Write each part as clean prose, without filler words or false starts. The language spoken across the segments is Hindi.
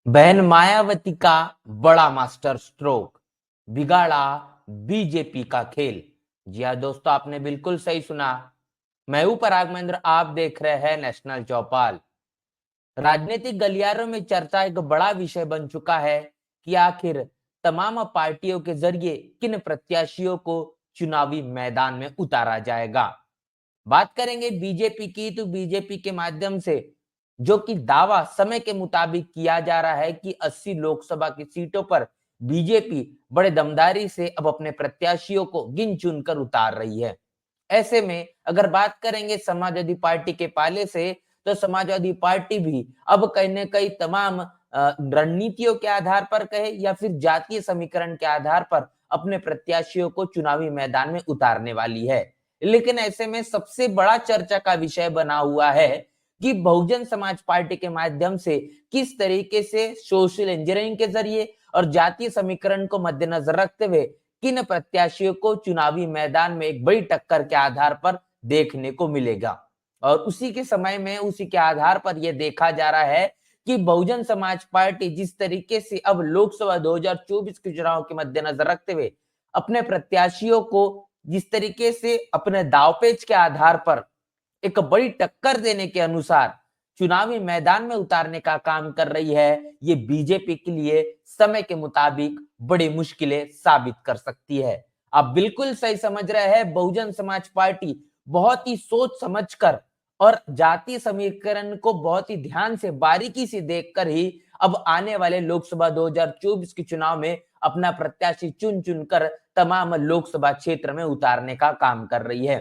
बहन मायावती का बड़ा मास्टर स्ट्रोक, बिगाड़ा बीजेपी का खेल। जी हाँ दोस्तों, आपने बिल्कुल सही सुना। मैं हूं पराग महेंद्र, आप देख रहे हैं नेशनल चौपाल। राजनीतिक गलियारों में चर्चा एक बड़ा विषय बन चुका है कि आखिर तमाम पार्टियों के जरिए किन प्रत्याशियों को चुनावी मैदान में उतारा जाएगा। बात करेंगे बीजेपी की, तो बीजेपी के माध्यम से जो कि दावा समय के मुताबिक किया जा रहा है कि 80 लोकसभा की सीटों पर बीजेपी बड़े दमदारी से अब अपने प्रत्याशियों को गिन चुन कर उतार रही है। ऐसे में अगर बात करेंगे समाजवादी पार्टी के पाले से, तो समाजवादी पार्टी भी अब कहीं न कहीं तमाम रणनीतियों के आधार पर कहे या फिर जातीय समीकरण के आधार पर अपने प्रत्याशियों को चुनावी मैदान में उतारने वाली है। लेकिन ऐसे में सबसे बड़ा चर्चा का विषय बना हुआ है कि बहुजन समाज पार्टी के माध्यम से किस तरीके से सोशल इंजीनियरिंग के जरिए और जातीय समीकरण को मद्देनजर रखते हुए किन प्रत्याशियों को चुनावी मैदान में एक बड़ी टक्कर के आधार पर देखने को मिलेगा। और उसी के समय में उसी के आधार पर यह देखा जा रहा है कि बहुजन समाज पार्टी जिस तरीके से अब लोकसभा 2024 के चुनाव के मद्देनजर रखते हुए अपने प्रत्याशियों को जिस तरीके से अपने दावपेच के आधार पर एक बड़ी टक्कर देने के अनुसार चुनावी मैदान में उतारने का काम कर रही है, ये बीजेपी के लिए समय के मुताबिक बड़ी मुश्किलें साबित कर सकती है। आप बिल्कुल सही समझ रहे हैं, बहुजन समाज पार्टी बहुत ही सोच समझकर और जातीय समीकरण को बहुत ही ध्यान से बारीकी से देखकर ही अब आने वाले लोकसभा 2024 के चुनाव में अपना प्रत्याशी चुन चुनकर तमाम लोकसभा क्षेत्र में उतारने का काम कर रही है।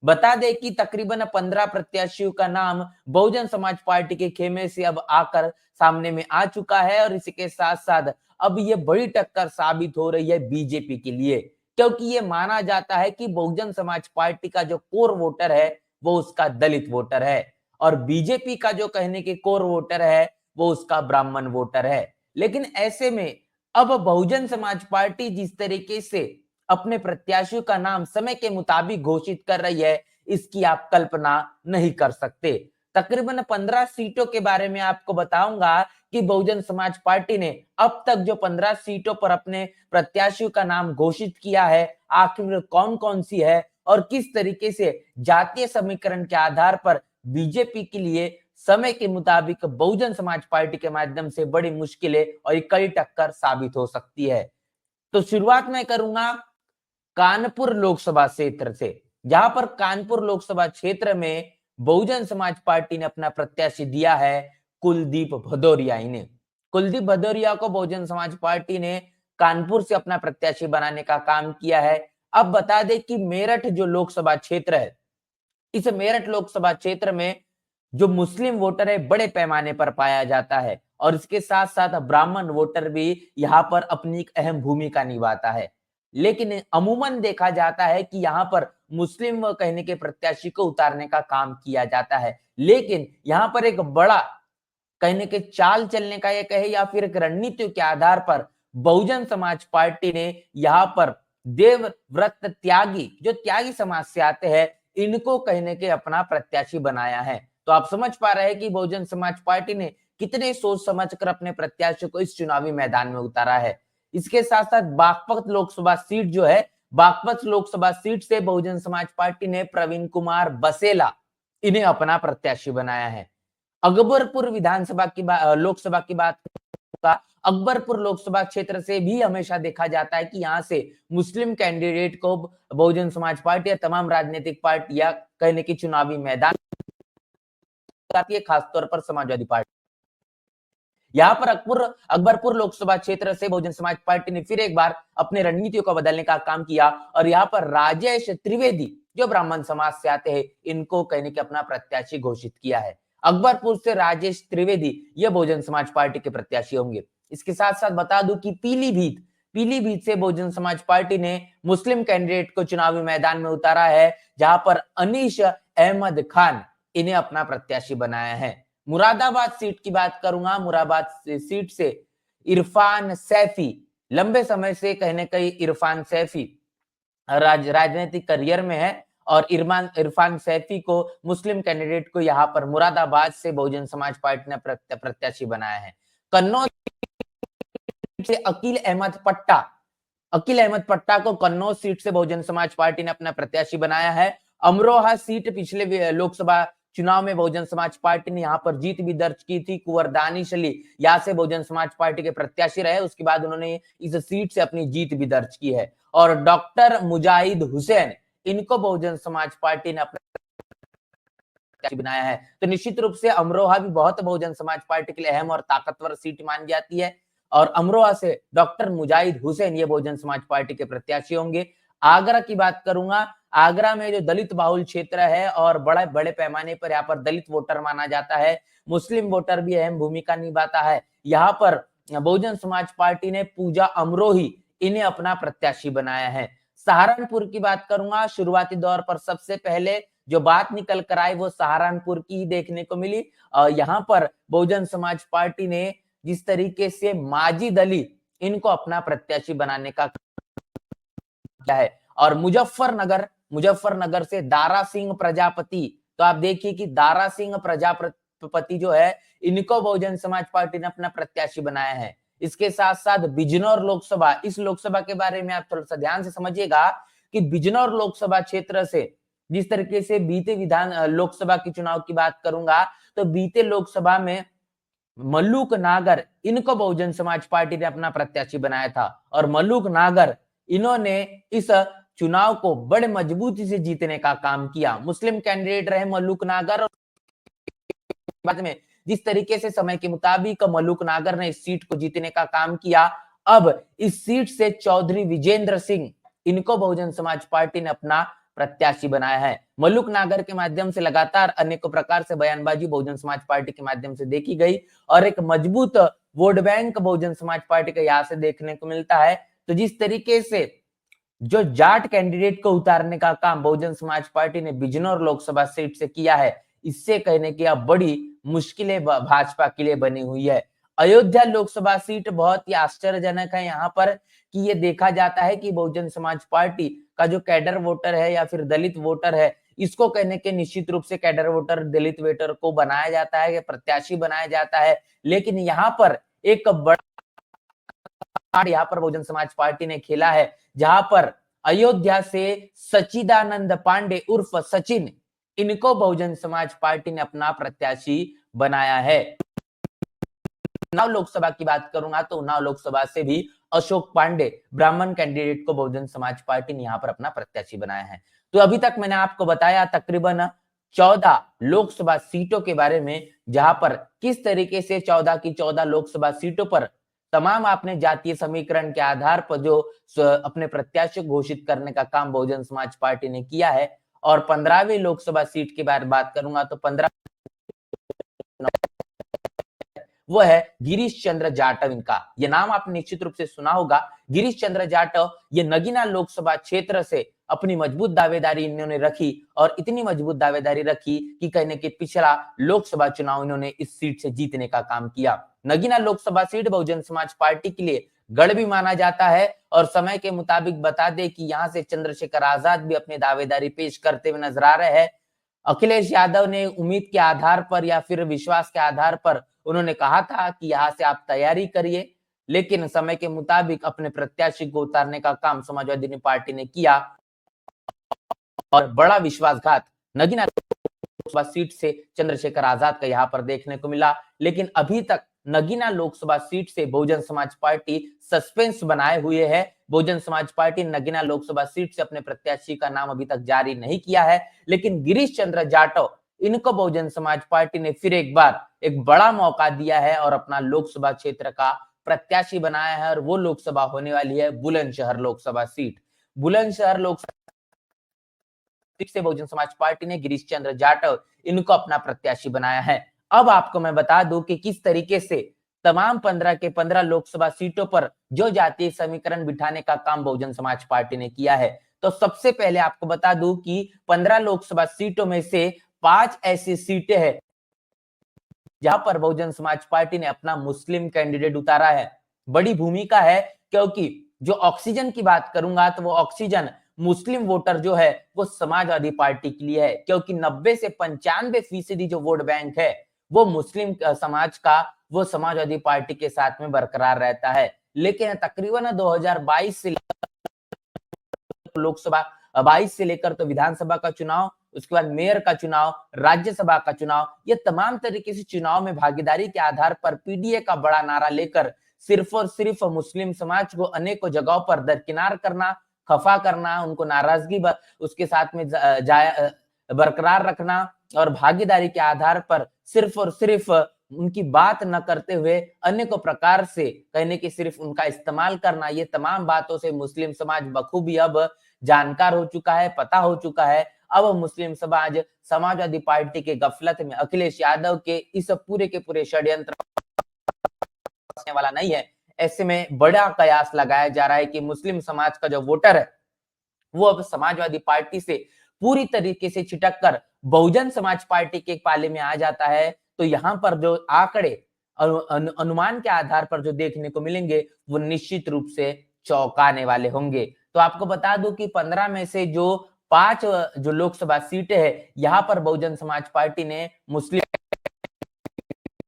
बता दें कि तकरीबन 15 प्रत्याशियों का नाम बहुजन समाज पार्टी के खेमे से अब आकर सामने में आ चुका है और इसी के साथ साथ अब ये बड़ी टक्कर साबित हो रही है बीजेपी के लिए, क्योंकि ये माना जाता है कि बहुजन समाज पार्टी का जो कोर वोटर है वो उसका दलित वोटर है और बीजेपी का जो कहने के कोर वोटर है वो उसका ब्राह्मण वोटर है। लेकिन ऐसे में अब बहुजन समाज पार्टी जिस तरीके से अपने प्रत्याशियों का नाम समय के मुताबिक घोषित कर रही है, इसकी आप कल्पना नहीं कर सकते। तकरीबन 15 सीटों के बारे में आपको बताऊंगा कि बहुजन समाज पार्टी ने अब तक जो 15 सीटों पर अपने प्रत्याशियों का नाम घोषित किया है, आखिर कौन-कौन सी है और किस तरीके से जातीय समीकरण के आधार पर बीजेपी के लिए समय के मुताबिक बहुजन समाज पार्टी के माध्यम से बड़ी मुश्किलें और एक कड़ी टक्कर साबित हो सकती है। तो शुरुआत मैं करूंगा कानपुर लोकसभा क्षेत्र से, जहां पर कानपुर लोकसभा क्षेत्र में बहुजन समाज पार्टी ने अपना प्रत्याशी दिया है कुलदीप भदौरिया ने। कुलदीप भदौरिया को बहुजन समाज पार्टी ने कानपुर से अपना प्रत्याशी बनाने का काम किया है। अब बता दें कि मेरठ जो लोकसभा क्षेत्र है, इस मेरठ लोकसभा क्षेत्र में जो मुस्लिम वोटर है बड़े पैमाने पर पाया जाता है और इसके साथ साथ ब्राह्मण वोटर भी यहाँ पर अपनी एक अहम भूमिका निभाता है। लेकिन अमूमन देखा जाता है कि यहाँ पर मुस्लिम कहने के प्रत्याशी को उतारने का काम किया जाता है, लेकिन यहाँ पर एक बड़ा कहने के चाल चलने का ये कहे या फिर एक रणनीति के आधार पर बहुजन समाज पार्टी ने यहाँ पर देवव्रत त्यागी, जो त्यागी समाज से आते हैं, इनको कहने के अपना प्रत्याशी बनाया है। तो आप समझ पा रहे हैं कि बहुजन समाज पार्टी ने कितने सोच समझकर अपने प्रत्याशी को इस चुनावी मैदान में उतारा है। इसके साथ साथ बागपत लोकसभा सीट जो है, बागपत लोकसभा सीट से बहुजन समाज पार्टी ने प्रवीण कुमार बसेला इन्हें अपना प्रत्याशी बनाया है। अकबरपुर विधानसभा की लोकसभा की बात का, अकबरपुर लोकसभा क्षेत्र से भी हमेशा देखा जाता है कि यहाँ से मुस्लिम कैंडिडेट को बहुजन समाज पार्टी या तमाम राजनीतिक पार्टियां कहने की चुनावी मैदान आती है, खासतौर पर समाजवादी पार्टी। यहाँ पर अकबरपुर लोकसभा क्षेत्र से बहुजन समाज पार्टी ने फिर एक बार अपने रणनीतियों को बदलने का काम किया और यहाँ पर राजेश त्रिवेदी जो ब्राह्मण समाज से आते हैं, इनको कहने के अपना प्रत्याशी घोषित किया है। अकबरपुर से राजेश त्रिवेदी ये बहुजन समाज पार्टी के प्रत्याशी होंगे। इसके साथ साथ बता दूं कि पीलीभीत से बहुजन समाज पार्टी ने मुस्लिम कैंडिडेट को चुनावी मैदान में उतारा है, जहां पर अनीश अहमद खान इन्हें अपना प्रत्याशी बनाया है। मुरादाबाद सीट की बात करूंगा, मुरादाबाद सीट से इरफान सैफी, लंबे समय से कहने कहीं इरफान सैफी राजनीतिक करियर में है और इरफान सैफी को मुस्लिम कैंडिडेट को यहाँ पर मुरादाबाद से बहुजन समाज पार्टी ने प्रत्याशी बनाया है। कन्नौज से अकील अहमद पट्टा को कन्नौज सीट से बहुजन समाज पार्टी ने अपना प्रत्याशी बनाया है। अमरोहा सीट पिछले लोकसभा चुनाव में बहुजन समाज पार्टी ने यहां पर जीत भी दर्ज की थी। कुंवर दानिश अली यहाँ से बहुजन समाज पार्टी के प्रत्याशी रहे, उसके बाद उन्होंने इस सीट से अपनी जीत भी दर्ज की है। और डॉक्टर मुजाहिद हुसैन, इनको बहुजन समाज पार्टी ने अपना बनाया है। तो निश्चित रूप से अमरोहा भी बहुत बहुजन समाज पार्टी के लिए अहम और ताकतवर सीट मानी जाती है, और अमरोहा से डॉक्टर मुजाहिद हुसैन ये बहुजन समाज पार्टी के प्रत्याशी होंगे। आगरा की बात करूंगा, आगरा में जो दलित बाहुल क्षेत्र है और बड़े बड़े पैमाने पर यहाँ पर दलित वोटर माना जाता है, मुस्लिम वोटर भी अहम भूमिका निभाता है। यहाँ पर बहुजन समाज पार्टी ने पूजा अमरोही इन्हें अपना प्रत्याशी बनाया है। सहारनपुर की बात करूंगा, शुरुआती दौर पर सबसे पहले जो बात निकल कर आई वो सहारनपुर की ही देखने को मिली। यहाँ पर बहुजन समाज पार्टी ने जिस तरीके से माजिद अली इनको अपना प्रत्याशी बनाने का किया है। और मुजफ्फरनगर से दारा सिंह प्रजापति, तो आप देखिए कि दारा सिंह प्रजापति जो है इनको बहुजन समाज पार्टी ने अपना प्रत्याशी बनाया है। इसके साथ साथ बिजनौर लोकसभा, इस लोकसभा के बारे में आप थोड़ा सा ध्यान से समझिएगा कि बिजनौर लोकसभा क्षेत्र से जिस तरीके से बीते लोकसभा के चुनाव की बात करूंगा, तो बीते लोकसभा में मल्लूक नागर इनको बहुजन समाज पार्टी ने अपना प्रत्याशी बनाया था, और मल्लूक नागर इन्होंने इस चुनाव को बड़े मजबूती से जीतने का काम किया। मुस्लिम कैंडिडेट रहे मल्लूक नागर, और बाद में जिस तरीके से समय के मुताबिक मल्लूक नागर ने इस सीट को जीतने का काम किया, अब इस सीट से चौधरी विजेंद्र सिंह इनको बहुजन समाज पार्टी ने अपना प्रत्याशी बनाया है। मल्लूक नागर के माध्यम से लगातार अनेकों प्रकार से बयानबाजी बहुजन समाज पार्टी के माध्यम से देखी गई, और एक मजबूत vote bank Bahujan Samaj party का यहाँ से देखने को मिलता है। तो जिस तरीके से जो जाट कैंडिडेट को उतारने का काम बहुजन समाज पार्टी ने बिजनौर लोकसभा सीट से किया है, इससे कहने की अब बड़ी मुश्किलें भाजपा के लिए बनी हुई है। अयोध्या लोकसभा सीट बहुत ही आश्चर्यजनक है यहाँ पर, कि ये देखा जाता है कि बहुजन समाज पार्टी का जो कैडर वोटर है या फिर दलित वोटर है, इसको कहने के निश्चित रूप से कैडर वोटर दलित वोटर को बनाया जाता है, प्रत्याशी बनाया जाता है। लेकिन यहाँ पर एक बड़ा यहाँ पर बहुजन समाज पार्टी ने खेला है, जहां पर अयोध्या से सचिदानंद पांडे उर्फ सचिन, इनको बहुजन समाज पार्टी ने अपना प्रत्याशी बनाया है। उन्नाव लोकसभा की बात करूंगा तो उन्नाव लोकसभा से भी अशोक पांडे ब्राह्मण कैंडिडेट को बहुजन समाज पार्टी ने यहाँ पर अपना प्रत्याशी बनाया है। तो अभी तक मैंने आपको बताया तकरीबन 14 लोकसभा सीटों के बारे में, जहां पर किस तरीके से 14 की 14 लोकसभा सीटों पर तमाम आपने जातीय समीकरण के आधार पर जो अपने प्रत्याशी घोषित करने का काम बहुजन समाज पार्टी ने किया है। और 15वीं लोकसभा सीट के बारे में बात करूंगा तो 15 वो है गिरीश चंद्र जाटव। इनका ये नाम आपने निश्चित रूप से सुना होगा। गिरीश चंद्र जाटव ये नगीना लोकसभा क्षेत्र से अपनी मजबूत दावेदारी इन्होंने रखी, और इतनी मजबूत दावेदारी रखी कि कहने के पिछला लोकसभा चुनाव इन्होंने इस सीट से जीतने का काम किया। नगीना लोकसभा सीट बहुजन समाज पार्टी के लिए गढ़ भी माना जाता है, और समय के मुताबिक बता दे कि यहाँ से चंद्रशेखर आजाद भी अपनी दावेदारी पेश करते हुए नजर आ रहे हैं। अखिलेश यादव ने उम्मीद के आधार पर या फिर विश्वास के आधार पर उन्होंने कहा था कि यहाँ से आप तैयारी करिए, लेकिन समय के मुताबिक अपने प्रत्याशी को उतारने का काम समाजवादी पार्टी ने किया, और बड़ा विश्वासघात नगीना लोकसभा सीट से चंद्रशेखर आजाद का यहाँ पर देखने को मिला। लेकिन अभी तक नगीना लोकसभा सीट से बहुजन समाज पार्टी सस्पेंस बनाए हुए है। बहुजन समाज पार्टी नगीना लोकसभा सीट से अपने प्रत्याशी का नाम अभी तक जारी नहीं किया है, लेकिन गिरीश चंद्र जाटव इनको बहुजन समाज पार्टी ने फिर एक बार एक बड़ा मौका दिया है और अपना लोकसभा क्षेत्र का प्रत्याशी बनाया है, और वो लोकसभा होने वाली है बुलंदशहर लोकसभा सीट। बुलंदशहर लोकसभा सीट से बहुजन समाज पार्टी ने गिरीश चंद्र जाटव इनको अपना प्रत्याशी बनाया है। अब आपको मैं बता दूं कि किस तरीके से तमाम 15 के 15 लोकसभा सीटों पर जो जातीय समीकरण बिठाने का काम बहुजन समाज पार्टी ने किया है। तो सबसे पहले आपको बता दूं कि 15 लोकसभा सीटों में से 5 ऐसी सीटें हैं जहां पर बहुजन समाज पार्टी ने अपना मुस्लिम कैंडिडेट उतारा है। बड़ी भूमिका है, क्योंकि जो ऑक्सीजन की बात करूंगा तो वो ऑक्सीजन मुस्लिम वोटर जो है वो समाजवादी पार्टी के लिए है, क्योंकि 90 से 95% जो वोट बैंक है वो मुस्लिम समाज का वो समाजवादी पार्टी के साथ में बरकरार रहता है। लेकिन तकरीबन 2022 से लोकसभा 22 से लेकर तो विधानसभा का चुनाव, उसके बाद मेयर का चुनाव, राज्यसभा का चुनाव, ये तमाम तरीके से चुनाव में भागीदारी के आधार पर पीडीए का बड़ा नारा लेकर सिर्फ और सिर्फ मुस्लिम समाज को अनेकों जगहों पर दरकिनार करना, खफा करना, उनको नाराजगी उसके साथ में बरकरार रखना और भागीदारी के आधार पर सिर्फ और सिर्फ उनकी बात न करते हुए अनेकों प्रकार से कहने की सिर्फ उनका इस्तेमाल करना, ये तमाम बातों से मुस्लिम समाज बखूबी अब जानकार हो चुका है, पता हो चुका है। अब मुस्लिम समाज समाजवादी पार्टी के गफलत में अखिलेश यादव के इस पूरे के पूरे षड्यंत्र वाला नहीं है। ऐसे में बड़ा कयास लगाया जा रहा है कि मुस्लिम समाज का जो वोटर है वो अब समाजवादी पार्टी से पूरी तरीके से छिटक कर बहुजन समाज पार्टी के पाले में आ जाता है। तो यहाँ पर जो आंकड़े अनुमान के आधार पर जो देखने को मिलेंगे वो निश्चित रूप से चौंकाने वाले होंगे। तो आपको बता दूं कि 15 में से जो 5 जो लोकसभा सीटें हैं, यहाँ पर बहुजन समाज पार्टी ने मुस्लिम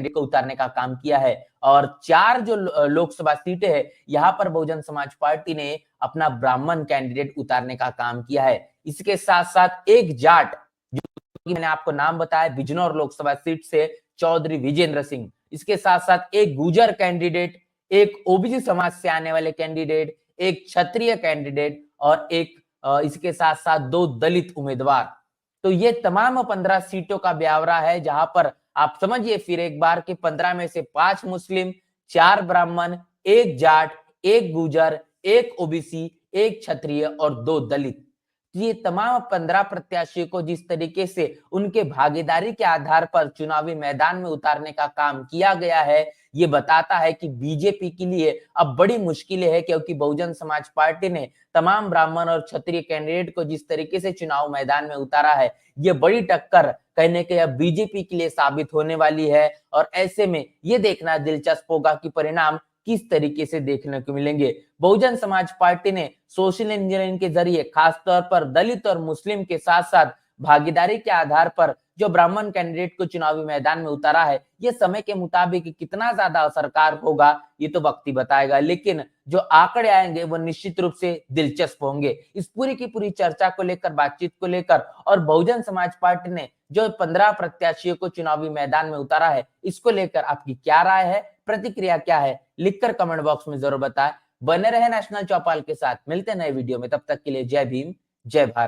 को उतारने का काम किया है और 4 जो लोकसभा सीटें हैं, यहाँ पर बहुजन समाज पार्टी ने अपना ब्राह्मण कैंडिडेट उतारने का काम किया है। इसके साथ साथ एक जाट, जो मैंने आपको नाम बताया, बिजनौर लोकसभा सीट से चौधरी विजेंद्र सिंह, इसके साथ साथ एक गुर्जर कैंडिडेट, एक ओबीसी समाज से आने वाले कैंडिडेट, एक क्षत्रिय कैंडिडेट और एक इसके साथ साथ 2 दलित उम्मीदवार। तो ये तमाम 15 सीटों का ब्यौरा है, जहां पर आप समझिए फिर एक बार कि 15 में से 5 मुस्लिम, 4 ब्राह्मण, 1 जाट, 1 गुर्जर, 1 ओबीसी, 1 क्षत्रिय और 2 दलित। ये तमाम 15 प्रत्याशियों को जिस तरीके से उनके भागीदारी के आधार पर चुनावी मैदान में उतारने का काम किया गया है, ये बताता है कि बीजेपी के लिए अब बड़ी मुश्किलें हैं, क्योंकि बहुजन समाज पार्टी ने तमाम ब्राह्मण और क्षत्रिय कैंडिडेट को जिस तरीके से चुनाव मैदान में उतारा है, ये बड़ी टक्कर कहने के अब बीजेपी के लिए साबित होने वाली है। और ऐसे में ये देखना दिलचस्प होगा कि परिणाम किस तरीके से देखने को मिलेंगे। बहुजन समाज पार्टी ने सोशल इंजीनियरिंग के जरिए खासतौर पर दलित और मुस्लिम के साथ साथ भागीदारी के आधार पर जो ब्राह्मण कैंडिडेट को चुनावी मैदान में उतारा है, ये समय के मुताबिक कितना ज्यादा असरकार होगा ये तो वक्त ही बताएगा, लेकिन जो आंकड़े आएंगे वो निश्चित रूप से दिलचस्प होंगे। इस पूरी की पूरी चर्चा को लेकर, बातचीत को लेकर और बहुजन समाज पार्टी ने जो 15 प्रत्याशियों को चुनावी मैदान में उतारा है, इसको लेकर आपकी क्या राय है, प्रतिक्रिया क्या है, लिखकर कमेंट बॉक्स में जरूर बताएं। बने रहे नेशनल चौपाल के साथ, मिलते नए वीडियो में, तब तक के लिए जय भीम, जय भारत।